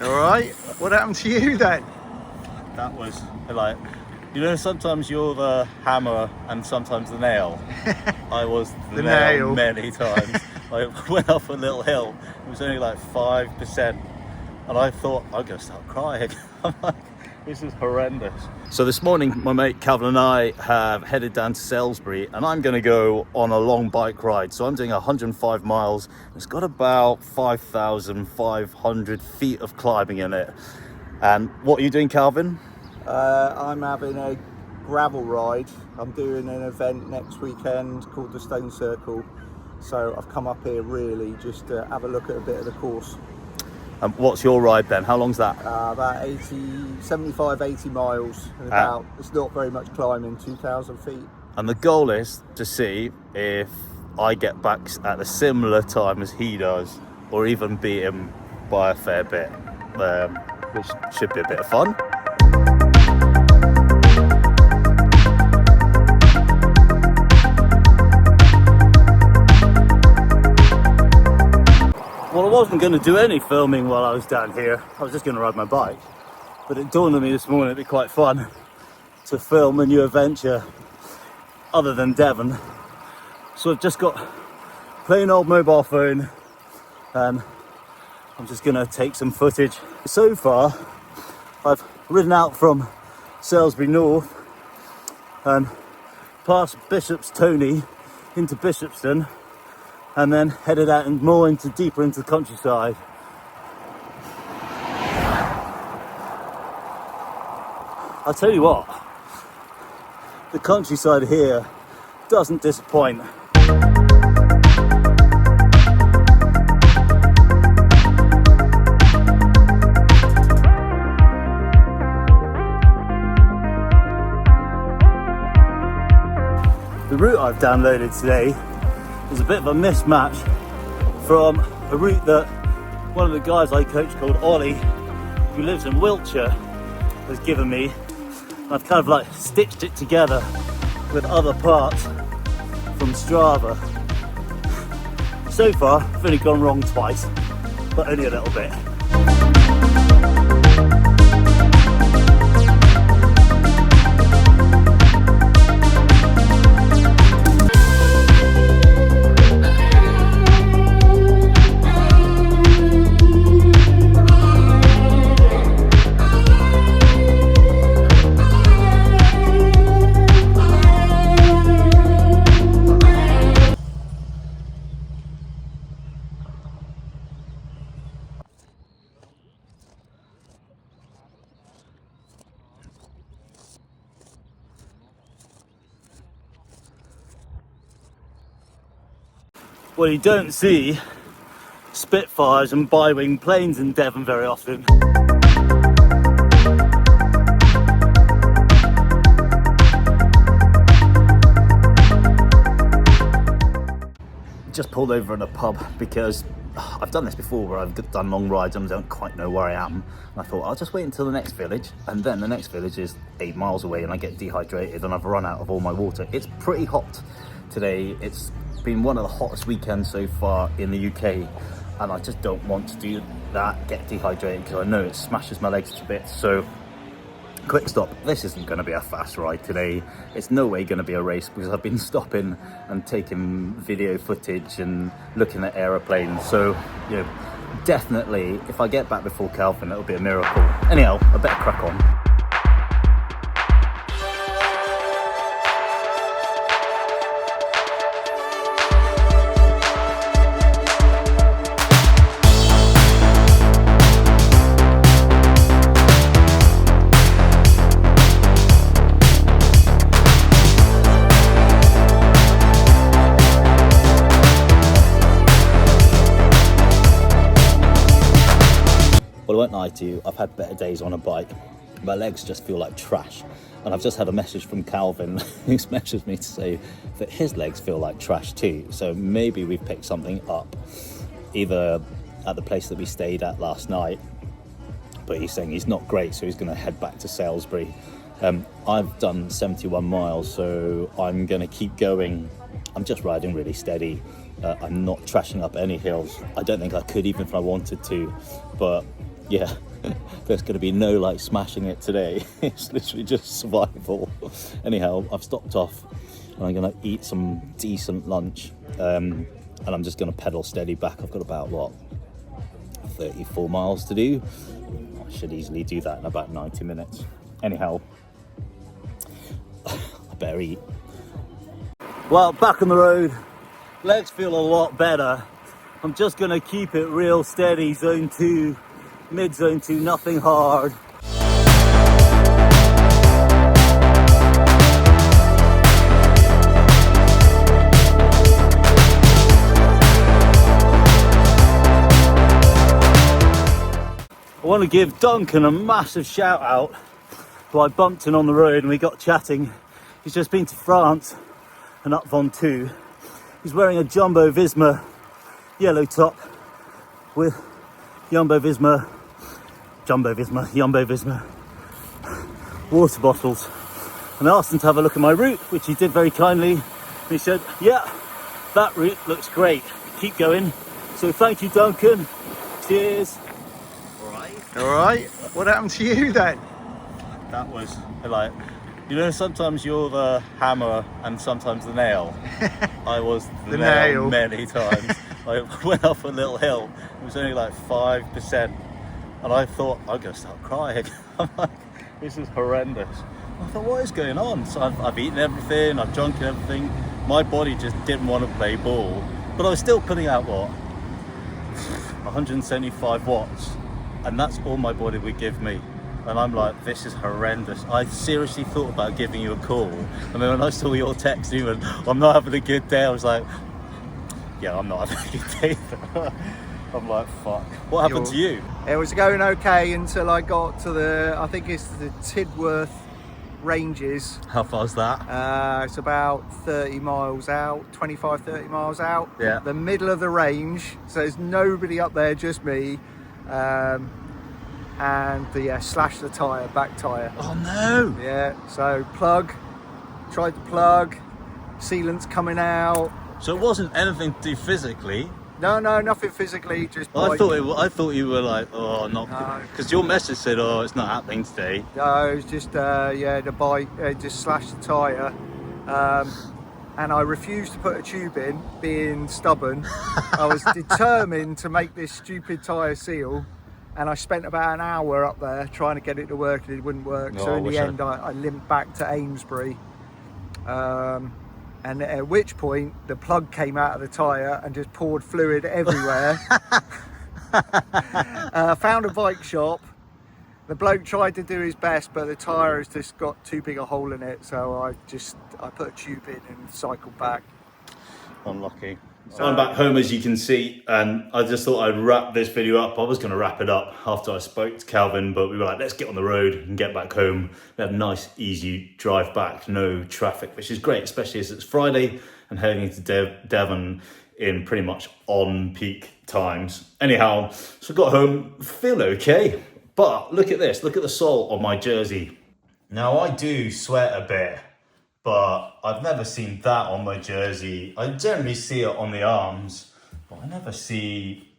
All right. What happened to you then? That was like, you know, sometimes you're the hammer and sometimes the nail. I was the nail many times. I went up a little hill. It was only like 5%, and I thought I'm gonna start crying. I'm like, this is horrendous. So this morning, my mate Calvin and I have headed down to Salisbury, and I'm going to go on a long bike ride. So I'm doing 105 miles. It's got about 5,500 feet of climbing in it. And what are you doing, Calvin? I'm having a gravel ride. I'm doing an event next weekend called the Stone Circle. So I've come up here really just to have a look at a bit of the course. And what's your ride then? How long's that? About 75, 80 miles. And it's not very much climbing, 2,000 feet. And the goal is to see if I get back at a similar time as he does, or even beat him by a fair bit, which should be a bit of fun. Well, I wasn't going to do any filming while I was down here. I was just going to ride my bike. But it dawned on me this morning it'd be quite fun to film a new adventure other than Devon. So I've just got plain old mobile phone and I'm just going to take some footage. So far, I've ridden out from Salisbury North and past Bishop's Tony into Bishopston, and then headed out and more deeper into the countryside. I'll tell you what, the countryside here doesn't disappoint. The route I've downloaded today is a bit of a mismatch from a route that one of the guys I coach called Ollie, who lives in Wiltshire, has given me. I've kind of like stitched it together with other parts from Strava. So far, I've only gone wrong twice, but only a little bit. Well, you don't see Spitfires and bi-wing planes in Devon very often. Just pulled over in a pub because I've done this before where I've done long rides and I don't quite know where I am. And I thought I'll just wait until the next village, and then the next village is 8 miles away and I get dehydrated and I've run out of all my water. It's pretty hot today. It's been one of the hottest weekends so far in the UK, and I just don't want to do that, get dehydrated, because I know it smashes my legs to bits. So quick stop, this isn't going to be a fast ride today. It's no way going to be a race because I've been stopping and taking video footage and looking at aeroplanes. So, you know, definitely if I get back before Calvin, it'll be a miracle. Anyhow, I better crack on. Well, I won't lie to you, I've had better days on a bike. My legs just feel like trash. And I've just had a message from Calvin who's messaged me to say that his legs feel like trash too. So maybe we've picked something up, either at the place that we stayed at last night, but he's saying he's not great, so he's going to head back to Salisbury. I've done 71 miles, so I'm going to keep going. I'm just riding really steady. I'm not trashing up any hills. I don't think I could even if I wanted to, but yeah, there's going to be no like smashing it today. It's literally just survival. Anyhow, I've stopped off and I'm going to eat some decent lunch, and I'm just going to pedal steady back. I've got about, what, 34 miles to do. I should easily do that in about 90 minutes. Anyhow, I better eat. Well, back on the road, legs feel a lot better. I'm just going to keep it real steady, zone 2, mid zone 2, nothing hard. I want to give Duncan a massive shout out, who I bumped in on the road and we got chatting. He's just been to France and up Von 2. He's wearing a Jumbo Visma yellow top with Jumbo Visma water bottles. And I asked him to have a look at my route, which he did very kindly. And he said, yeah, that route looks great. Keep going. So thank you, Duncan. Cheers. All right. What happened to you then? That was like, you know, sometimes you're the hammer and sometimes the nail. I was the nail many times. I went up a little hill. It was only like 5%, and I thought I'm gonna start crying. I'm like, this is horrendous. I thought, what is going on? So I've eaten everything, I've drunk everything. My body just didn't want to play ball, but I was still putting out what, 175 watts. And that's all my body would give me. And I'm like, this is horrendous. I seriously thought about giving you a call. And then when I saw your text, even, I'm not having a good day, I was like, yeah, I'm not having a good day. I'm like, fuck. What happened to you? It was going okay until I got to I think it's the Tidworth Ranges. How far's that? It's about 30 miles out, 25, 30 miles out. Yeah. The middle of the range. So there's nobody up there, just me. Slashed the tyre, back tyre. Oh no! Yeah, so tried to plug, sealant's coming out. So it wasn't anything to do physically? No, nothing physically, just I thought you were like, oh, not, because your message said, oh, it's not happening today. No, it was just, the bike just slashed the tyre. And I refused to put a tube in, being stubborn. I was determined to make this stupid tyre seal, and I spent about an hour up there trying to get it to work, and it wouldn't work. So in the end, I limped back to Amesbury, and at which point the plug came out of the tyre and just poured fluid everywhere. Found a bike shop. The bloke tried to do his best, but the tyre has just got too big a hole in it, so I put a tube in and cycled back. Unlucky. So I'm back home, as you can see, and I just thought I'd wrap this video up. I was going to wrap it up after I spoke to Calvin, but we were like, let's get on the road and get back home. We had a nice, easy drive back, no traffic, which is great, especially as it's Friday and heading into Devon in pretty much on peak times. Anyhow, so I got home, feel okay. But look at this, look at the sole on my jersey. Now I do sweat a bit, but I've never seen that on my jersey. I generally see it on the arms, but I never see,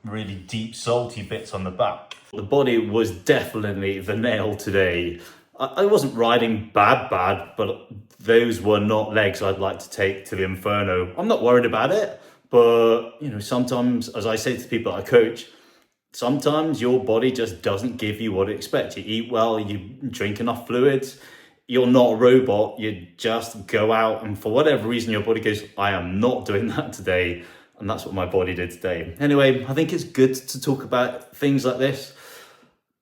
really deep salty bits on the back. The body was definitely the nail today. I wasn't riding bad, but those were not legs I'd like to take to the Inferno. I'm not worried about it, but sometimes, as I say to people I coach, sometimes your body just doesn't give you what it expects. You eat well, you drink enough fluids, you're not a robot, you just go out and for whatever reason your body goes, I am not doing that today. And that's what my body did today. Anyway, I think it's good to talk about things like this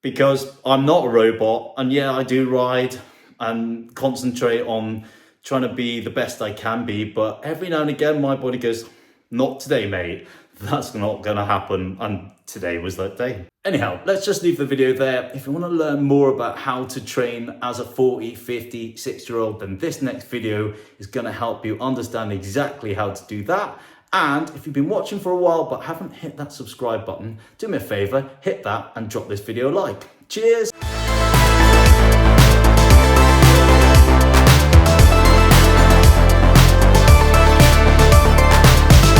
because I'm not a robot, and yeah, I do ride and concentrate on trying to be the best I can be, but every now and again my body goes, not today, mate. That's not gonna happen, and today was that day. Anyhow, let's just leave the video there. If you want to learn more about how to train as a 40, 50, 60-year-old, then this next video is gonna help you understand exactly how to do that. And if you've been watching for a while but haven't hit that subscribe button, do me a favor, hit that and drop this video a like. Cheers!